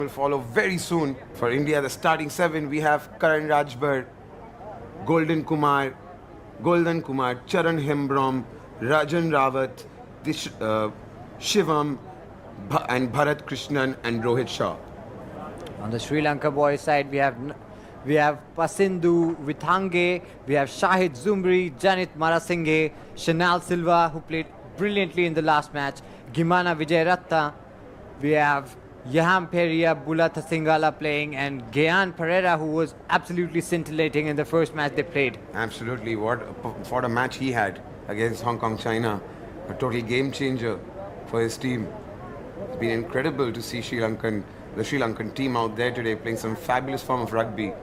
will follow very soon. For India, the starting seven, we have Karan Rajbar, Golden Kumar, Charan Hembrom, Rajan Rawat, Shivam, and Bharat Krishnan and Rohit Shah. On the Sri Lanka boys side, we have Pasindu Vithange, we have Shahid Zumri, Janit Marasinghe, Shanal Silva, who played brilliantly in the last match, Gimana Vijayratna, we have Yaham Peria, Bulata Singala playing, and Gyan Pereira, who was absolutely scintillating in the first match they played. Absolutely, what a match he had against Hong Kong, China. A total game changer for his team. It's been incredible to see the Sri Lankan team out there today playing some fabulous form of rugby.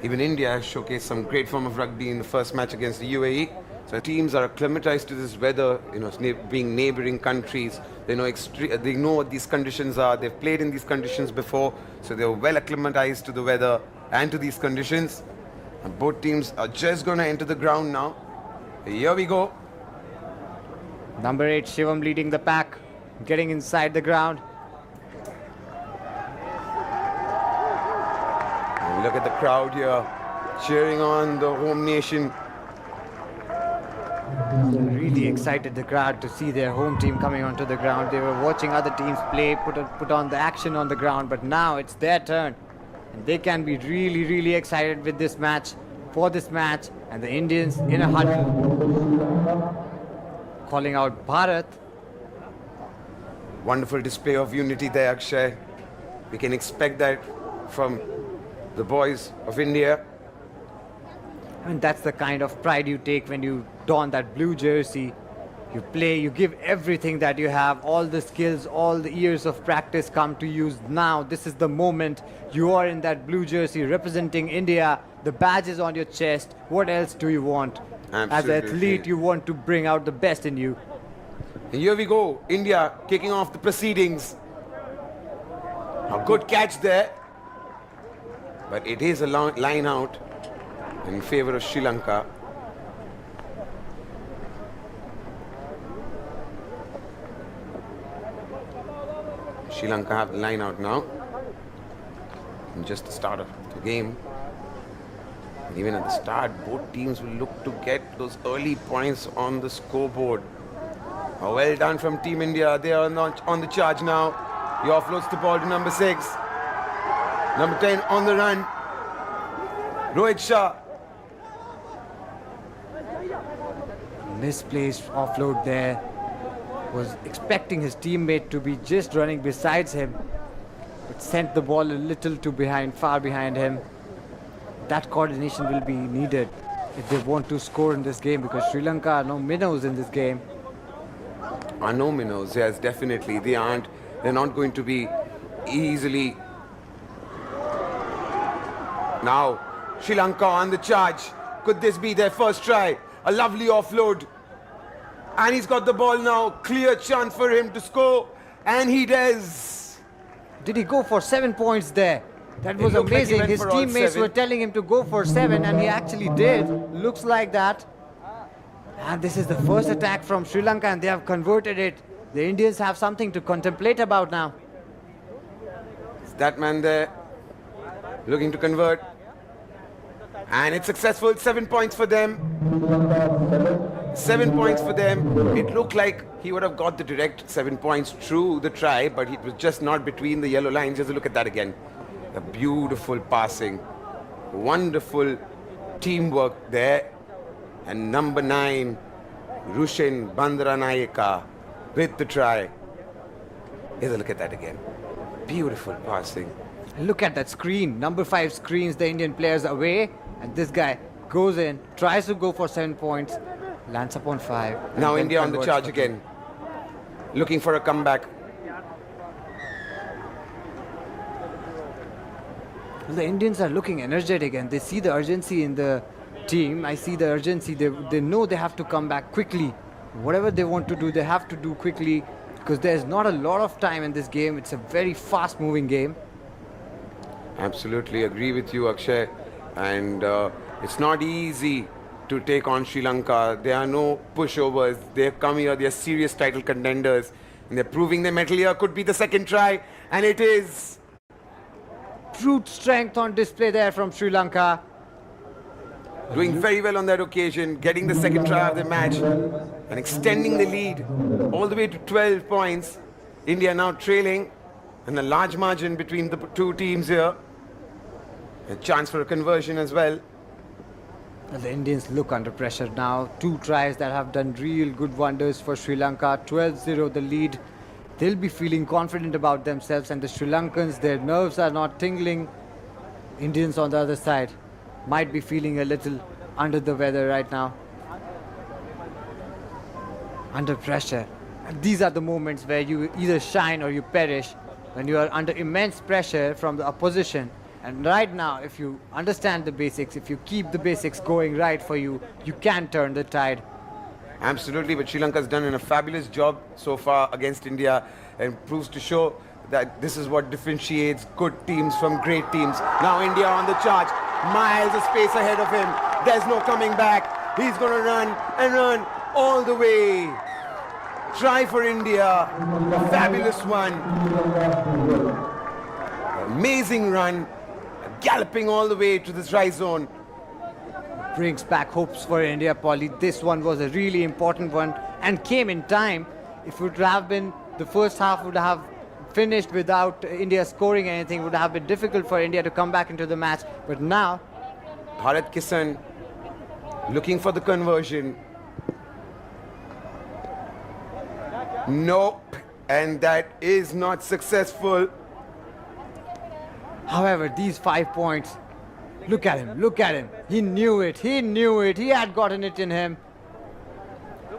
Even India has showcased some great form of rugby in the first match against the UAE. So teams are acclimatized to this weather, being neighboring countries. They know what these conditions are. They've played in these conditions before, so they're well acclimatized to the weather and to these conditions. And both teams are just going to enter the ground now. Here we go. Number 8, Shivam leading the pack, getting inside the ground. And look at the crowd here, cheering on the home nation. Really excited, the crowd, to see their home team coming onto the ground. They were watching other teams play, put on the action on the ground, but now it's their turn. And they can be really, really excited with this match, for this match. And the Indians in a huddle, calling out Bharat. Wonderful display of unity there, Akshay. We can expect that from the boys of India. I mean, that's the kind of pride you take when you don that blue jersey. You play, you give everything that you have, all the skills, all the years of practice come to use now. This is the moment. You are in that blue jersey representing India. The badge is on your chest. What else do you want? Absolutely. As an athlete, you want to bring out the best in you. And here we go, India kicking off the proceedings. A good catch there. But it is a line out in favor of Sri Lanka. Sri Lanka have the line out now. And just the start of the game. And even at the start, both teams will look to get those early points on the scoreboard. Well done from Team India. They are on the charge now. He offloads the ball to number 6. Number 10 on the run. Rohit Shah. Misplaced offload there. Was expecting his teammate to be just running besides him, but sent the ball a little too far behind him. That coordination will be needed if they want to score in this game, because Sri Lanka are no minnows in this game. Are no minnows, yes, definitely. They aren't. They're not going to be easily. Now, Sri Lanka on the charge. Could this be their first try? A lovely offload. And he's got the ball now. Clear chance for him to score. And he does. Did he go for 7 points there? That was looked like he amazing. went His for all teammates 7. were telling him to go for 7, and he actually did. Looks like that. And this is the first attack from Sri Lanka, and they have converted it. The Indians have something to contemplate about now. It's that man there, looking to convert. And it's successful. 7 points for them. 7 points for them. It looked like he would have got the direct 7 points through the try, but it was just not between the yellow lines. Just look at that again. A beautiful passing. Wonderful teamwork there. And number 9, Rushin Bandaranayaka with the try. Here's a look at that again. Beautiful passing. Look at that screen. Number 5 screens the Indian players away, and this guy goes in, tries to go for 7 points, lands upon 5. Now India on the charge again, looking for a comeback. The Indians are looking energetic, and they see the urgency in the team. I see the urgency. They know they have to come back quickly. Whatever they want to do, they have to do quickly, because there's not a lot of time in this game. It's a very fast-moving game. Absolutely agree with you, Akshay. And it's not easy to take on Sri Lanka. There are no pushovers. They've come here. They're serious title contenders. And they're proving their mettle here. Could be the second try. And it is. brute strength on display there from Sri Lanka. Doing very well on that occasion, getting the second try of the match and extending the lead all the way to 12 points. India now trailing and a large margin between the two teams here. A chance for a conversion as well. The Indians look under pressure now. 2 tries that have done real good wonders for Sri Lanka. 12-0 the lead. They'll be feeling confident about themselves, and the Sri Lankans, their nerves are not tingling. Indians on the other side might be feeling a little under the weather right now. Under pressure. And these are the moments where you either shine or you perish, when you are under immense pressure from the opposition. And right now, if you understand the basics, if you keep the basics going right for you, you can turn the tide. Absolutely, but Sri Lanka's done a fabulous job so far against India and proves to show that this is what differentiates good teams from great teams. Now India on the charge, miles of space ahead of him. There's no coming back. He's going to run and run all the way. Try for India. Fabulous one. Amazing run. Galloping all the way to the try zone. Brings back hopes for India, Polly. This one was a really important one and came in time. If it would have been, the first half would have finished without India scoring anything, it would have been difficult for India to come back into the match. But now, Bharat Kisan looking for the conversion. Nope, and that is not successful. however, these 5 points, look at him, look at him. He knew it, he had gotten it in him.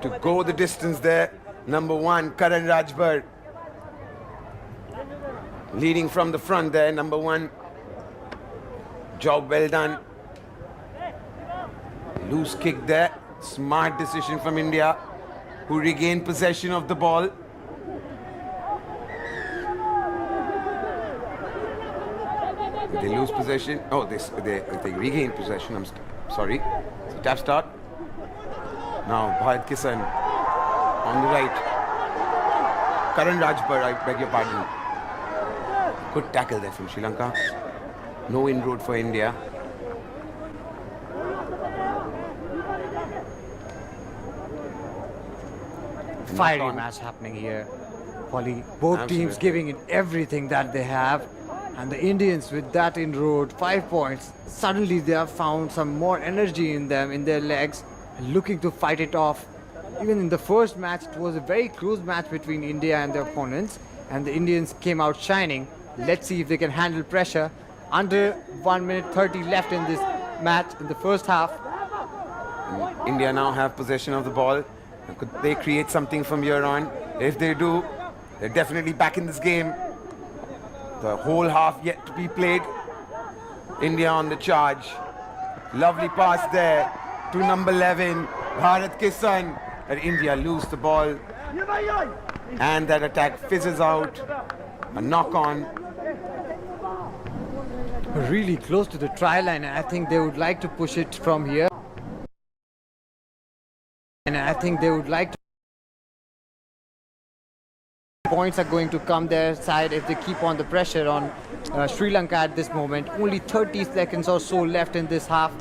To go the distance there, number 1, Karan Rajbar. Leading from the front there, number 1. Job well done. Loose kick there. Smart decision from India, who regained possession of the ball. They lose possession. Oh, they regain possession. I'm sorry. It's a tap start. Now Bharat Kisan on the right. Karan Rajbar, I beg your pardon. Good tackle there from Sri Lanka. No inroad for India. Fiery match happening here. Polly, both teams giving it everything that they have. And the Indians with that inroad, 5 points, suddenly they have found some more energy in them, in their legs, looking to fight it off. Even in the first match, it was a very close match between India and their opponents, and the Indians came out shining. Let's see if they can handle pressure. Under 1 minute 30 left in this match, in the first half. India now have possession of the ball. Could they create something from here on? If they do, they're definitely back in this game. The whole half yet to be played. India on the charge. Lovely pass there to number 11, Bharat Kisan. And India lose the ball. And that attack fizzes out. A knock on. Really close to the try line, and I think they would like to push it from here. And I think they would like to. Points are going to come their side if they keep on the pressure on Sri Lanka at this moment. Only 30 seconds or so left in this half.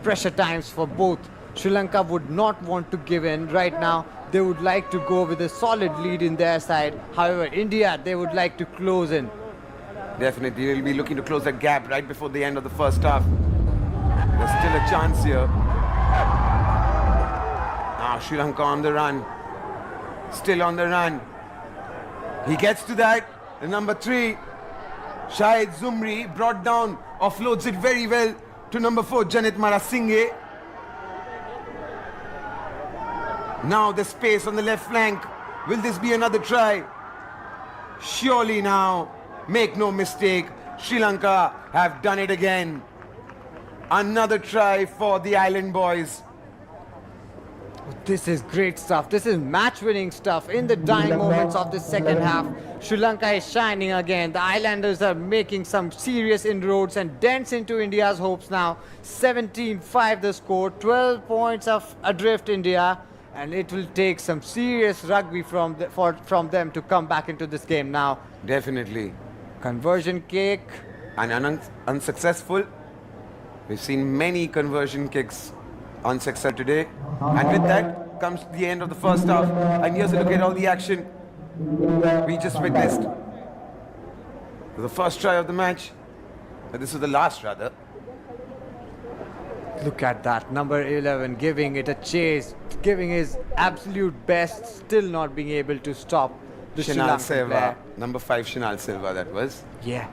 Pressure times for both. Sri Lanka would not want to give in right now. They would like to go with a solid lead in their side. However, India, they would like to close in. Definitely, they'll be looking to close that gap right before the end of the first half. There's still a chance here. Now Sri Lanka on the run. Still on the run. He gets to that. The number 3, Shahid Zumri, brought down, offloads it very well to number 4, Janit Marasinghe. Now the space on the left flank. Will this be another try? Surely now. Make no mistake, Sri Lanka have done it again. Another try for the Island boys. This is great stuff. This is match-winning stuff. In the dying moments of the second half, Sri Lanka is shining again. The Islanders are making some serious inroads and dents into India's hopes now. 17-5 the score, 12 points of adrift India, and it will take some serious rugby from them to come back into this game now. Definitely. Conversion kick, and unsuccessful. We've seen many conversion kicks unsuccessful today. And with that comes the end of the first half. And here's a look at all the action we just witnessed. The first try of the match. This is the last, rather. Look at that, number 11 giving it a chase, giving his absolute best, still not being able to stop the Sri Shinal Lankan Silva, player. number 5 Shinal Silva, that was. Yeah,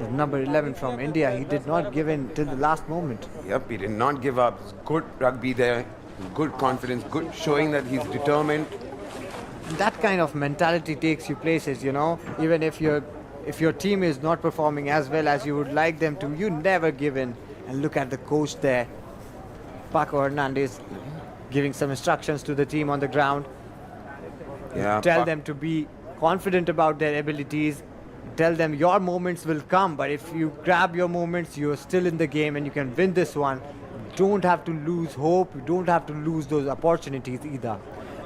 the number 11 from India, he did not give in till the last moment. Yep, he did not give up. Good rugby there, good confidence, good showing that he's determined. That kind of mentality takes you places, you know. Even if your team is not performing as well as you would like them to, you never give in. And look at the coach there, Paco Hernandez, giving some instructions to the team on the ground. Yeah, Tell them to be confident about their abilities. Tell them your moments will come, but if you grab your moments, you're still in the game and you can win this one. You don't have to lose hope. You don't have to lose those opportunities either.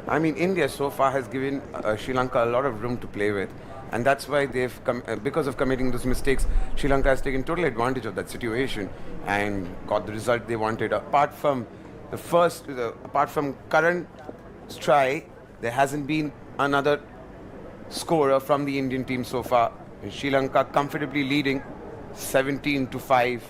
I mean, India so far has given Sri Lanka a lot of room to play with. And that's why they've because of committing those mistakes, Sri Lanka has taken total advantage of that situation and got the result they wanted. Apart from apart from Karan's try, there hasn't been another scorer from the Indian team so far. And Sri Lanka comfortably leading 17-5.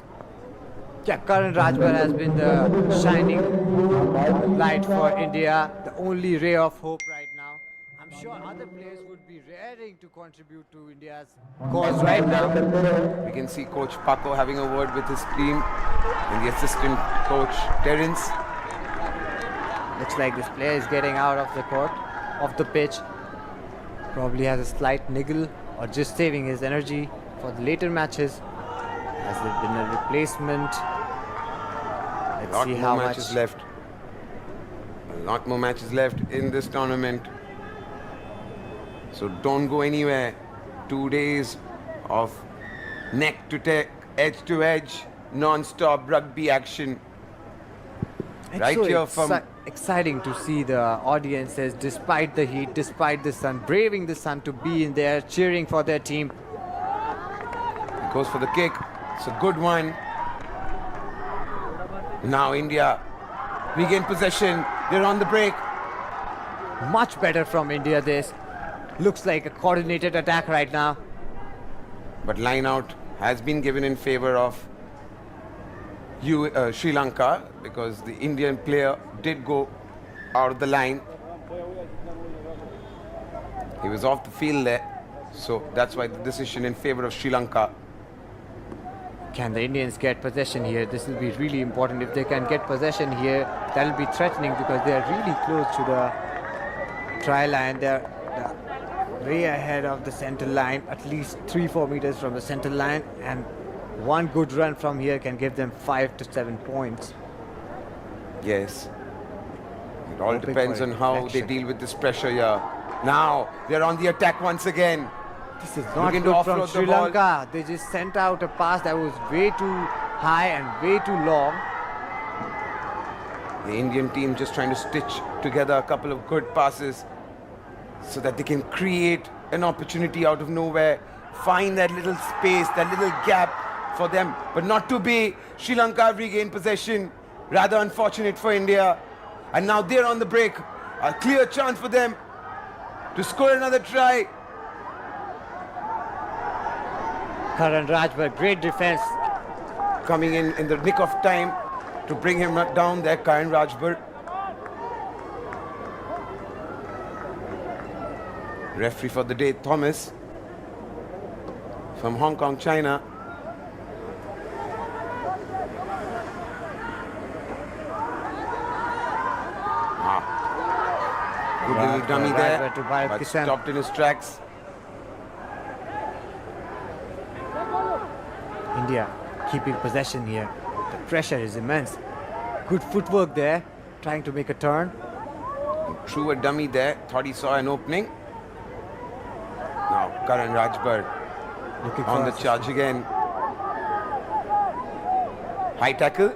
Yeah, Karan Rajbar has been the shining light for India, the only ray of hope right now. I'm sure other players would be raring to contribute to India's cause right now. We can see Coach Paco having a word with his team and the assistant coach Terence. Looks like this player is getting out of the court, off the pitch. Probably has a slight niggle or just saving his energy for the later matches. Has there been a replacement? Let's see how much matches left. A lot more matches left in this tournament. So don't go anywhere. 2 days of neck to neck, edge to edge, non-stop rugby action. It's Right so here from exciting to see the audiences, despite the heat, despite the sun, braving the sun to be in there, cheering for their team. Goes for the kick. It's a good one. Now India regain possession. They're on the break. Much better from India this. Looks like a coordinated attack right now. But line out has been given in favor of Sri Lanka because the Indian player did go out of the line. He was off the field there. So that's why the decision in favor of Sri Lanka. Can the Indians get possession here? This will be really important. If they can get possession here, that will be threatening because they are really close to the try line. They're way ahead of the center line, at least 3-4 meters from the center line, and one good run from here can give them 5 to 7 points. Yes. It all Hoping depends for a on how they deflection. deal with this pressure here. Now they're on the attack once again. This is not Looking to good from offload the Sri ball. Lanka. They just sent out a pass that was way too high and way too long. The Indian team just trying to stitch together a couple of good passes so that they can create an opportunity out of nowhere, find that little space, that little gap for them, but not to be. Sri Lanka regained possession. Rather unfortunate for India. And now they're on the break. A clear chance for them to score another try. Karan Rajbar, great defense. Coming in the nick of time to bring him down there, Karan Rajbar. Referee for the day, Thomas, from Hong Kong, China. Good little dummy there, Rajbar to Bharat but Kisan. stopped in his tracks. India keeping possession here. The pressure is immense. Good footwork there, trying to make a turn. Threw a dummy there, thought he saw an opening. Now Karan Rajbar Looking on for the charge again. High tackle.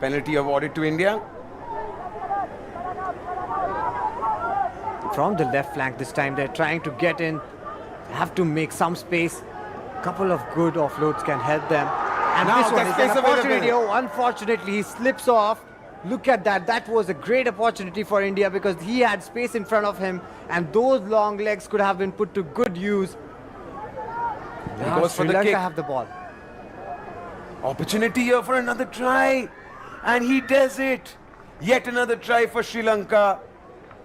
Penalty awarded to India. from the left flank this time. They're trying to get in, have to make some space. Couple of good offloads can help them. And Now this one there's is space an opportunity. available. Oh, unfortunately, he slips off. Look at that. That was a great opportunity for India because he had space in front of him and those long legs could have been put to good use. Now goes for Sri the Lanka kick. have the ball. Opportunity here for another try. And he does it. Yet another try for Sri Lanka.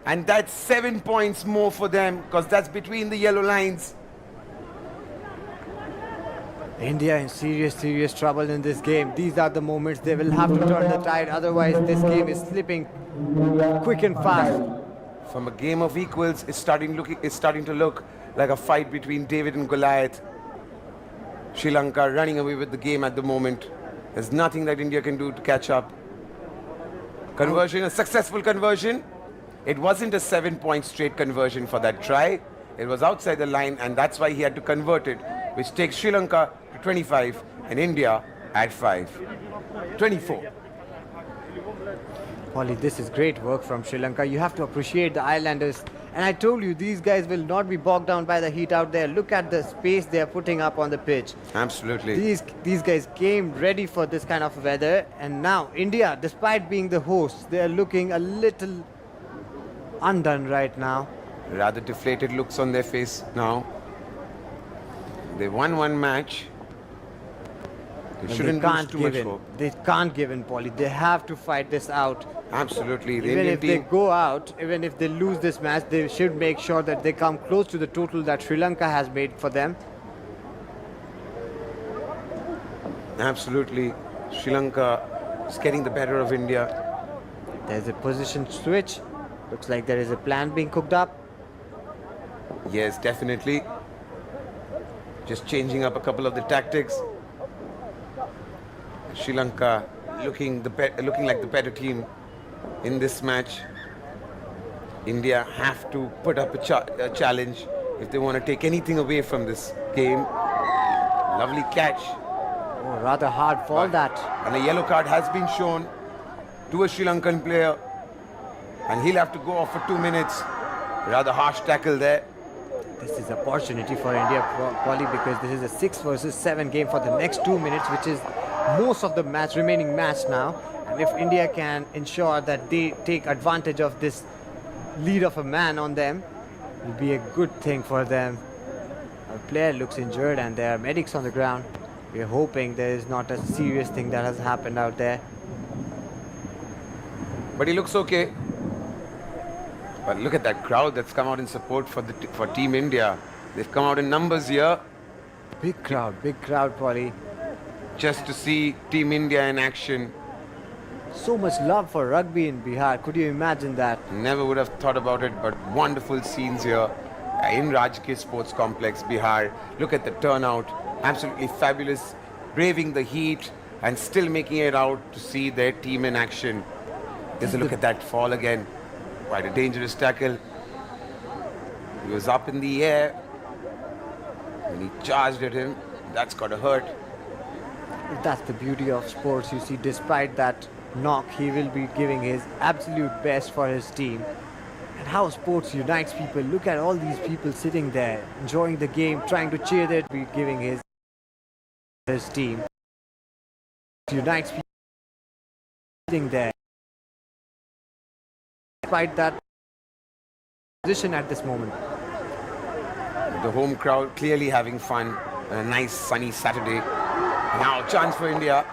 And that's 7 points more for them because that's between the yellow lines. India in serious trouble in this game. These are the moments they will have to turn the tide. Otherwise, this game is slipping quick and fast. From a game of equals, it's starting to look like a fight between David and Goliath. Sri Lanka running away with the game at the moment. There's nothing that India can do to catch up. Conversion, a successful conversion. It wasn't a 7-point straight conversion for that try. It was outside the line and that's why he had to convert it, which takes Sri Lanka to 25 and India at 24. Polly, this is great work from Sri Lanka. You have to appreciate the Islanders. And I told you, these guys will not be bogged down by the heat out there. Look at the space they are putting up on the pitch. Absolutely. These guys came ready for this kind of weather. And now India, despite being the hosts, they are looking a little undone right now. Rather deflated looks on their face now. They won one match. They shouldn't lose too much hope. They can't give in, Polly. They have to fight this out. Absolutely. The Even Indian if they team, go out, even if they lose this match, they should make sure that they come close to the total that Sri Lanka has made for them. absolutely. Sri Lanka is getting the better of India. There's a position switch. Looks like there is a plan being cooked up. Yes, definitely. Just changing up a couple of the tactics. Sri Lanka looking like the better team in this match. India have to put up a challenge if they want to take anything away from this game. Lovely catch. Oh, rather hard fall that. And a yellow card has been shown to a Sri Lankan player. And he'll have to go off for 2 minutes. Rather harsh tackle there. This is an opportunity for India, Polly, because this is a 6 versus 7 game for the next 2 minutes, which is most of the remaining match now. And if India can ensure that they take advantage of this lead of a man on them, it will be a good thing for them. A player looks injured and there are medics on the ground. We are hoping there is not a serious thing that has happened out there. But he looks okay. But look at that crowd that's come out in support for Team India. They've come out in numbers here Big crowd, Polly. just to see Team India in action. So much love for rugby in Bihar. Could you imagine that? Never would have thought about it, but wonderful scenes here in Rajkir Sports Complex, Bihar. Look at the turnout. Absolutely fabulous. Braving the heat and still making it out to see their team in action. Just look at that fall again. Quite a dangerous tackle. He was up in the air and he charged at him. That's got to hurt. That's the beauty of sports. You see, despite that knock, he will be giving his absolute best for his team. And how sports unites people. Look at all these people sitting there, enjoying the game, trying to cheer their be giving his team. Unites people sitting there. Despite that position at this moment. The home crowd clearly having fun on a nice sunny Saturday. Now chance for India.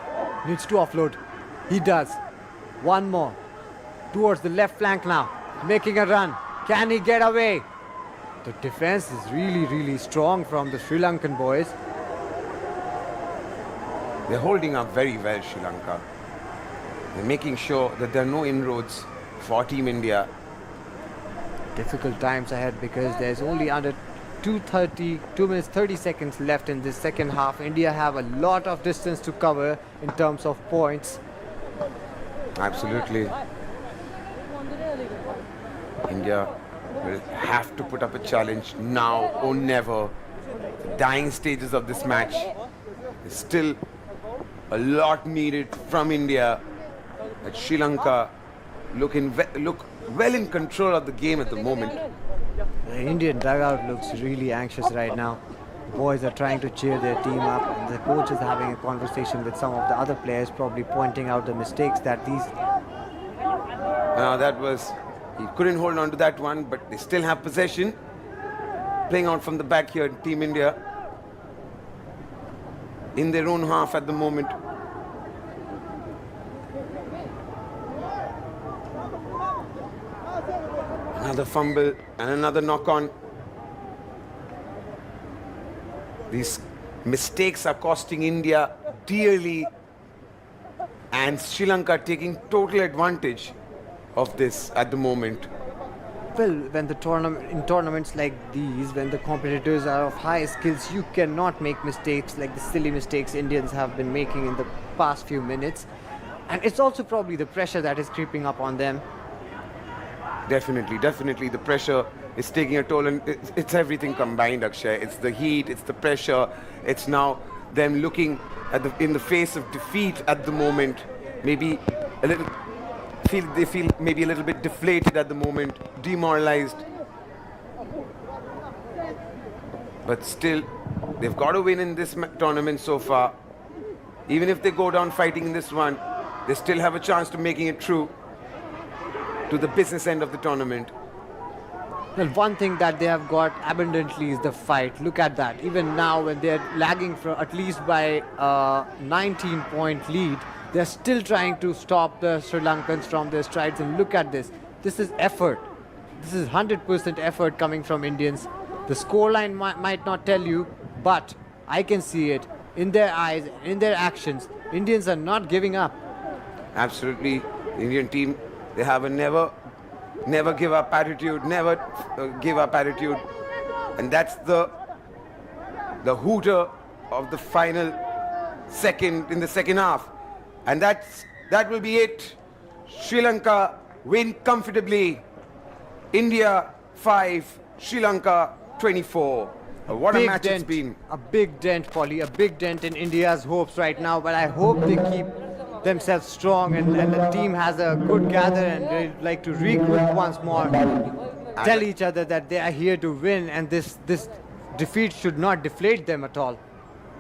Needs to offload. He does. One more. Towards the left flank now. Making a run. Can he get away? The defense is really strong from the Sri Lankan boys. They're holding up very well, Sri Lanka. They're making sure that there are no inroads for Team India. Difficult times ahead because there's only under 2 minutes 30 seconds left in this second half. India have a lot of distance to cover in terms of points. Absolutely. India will have to put up a challenge now or never. The dying stages of this match. There's still a lot needed from India. At Sri Lanka look well in control of the game at the moment. The Indian dugout looks really anxious right now. Boys are trying to cheer their team up, and the coach is having a conversation with some of the other players, probably pointing out the mistakes that these. That was, he couldn't hold on to that one, but they still have possession. Playing out from the back here, Team India. In their own half at the moment. Another fumble and another knock on. These mistakes are costing India dearly, and Sri Lanka taking total advantage of this at the moment. Well, when in tournaments like these, when the competitors are of high skills, you cannot make mistakes like the silly mistakes Indians have been making in the past few minutes. And it's also probably the pressure that is creeping up on them. Definitely, definitely. The pressure is taking a toll, and it's everything combined, Akshay. It's the heat, it's the pressure, it's now them looking at in the face of defeat at the moment. Maybe a little, they feel maybe a little bit deflated at the moment, demoralized. But still, they've got to win in this tournament so far. Even if they go down fighting in this one, they still have a chance to making it through to the business end of the tournament. Well, one thing that they have got abundantly is the fight. Look at that. Even now, when they're lagging for at least by a 19-point lead, they're still trying to stop the Sri Lankans from their strides. And look at this. This is effort. This is 100% effort coming from Indians. The scoreline might not tell you, but I can see it in their eyes, in their actions. Indians are not giving up. Absolutely. The Indian team, they have a never give up attitude, never give up attitude. And that's the hooter of the final second, in the second half. And that will be it. Sri Lanka win comfortably. India 5, Sri Lanka 24. What a match it's been. A big dent, Polly, a big dent in India's hopes right now, but I hope they keep themselves strong and the team has a good gather and they like to regroup once more. Tell each other that they are here to win, and this defeat should not deflate them at all.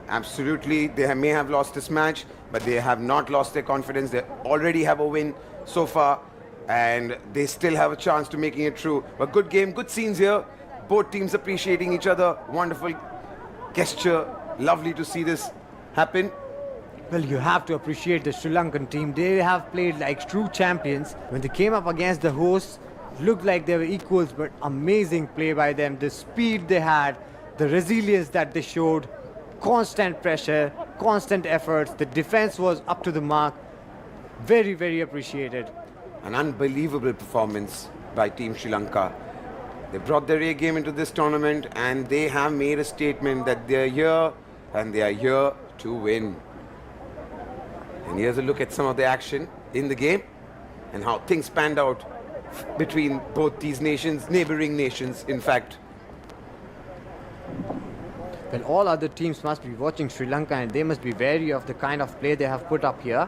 Absolutely, they may have lost this match, but they have not lost their confidence. They already have a win so far, and they still have a chance to making it through. A good game, good scenes here. Both teams appreciating each other. Wonderful gesture. Lovely to see this happen. Well, you have to appreciate the Sri Lankan team. They have played like true champions. When they came up against the hosts, looked like they were equals, but amazing play by them. The speed they had, the resilience that they showed, constant pressure, constant efforts. The defense was up to the mark. Very, very appreciated. An unbelievable performance by Team Sri Lanka. They brought their A game into this tournament, and they have made a statement that they are here and they are here to win. And here's a look at some of the action in the game and how things panned out between both these nations, neighboring nations, in fact. Well, all other teams must be watching Sri Lanka and they must be wary of the kind of play they have put up here.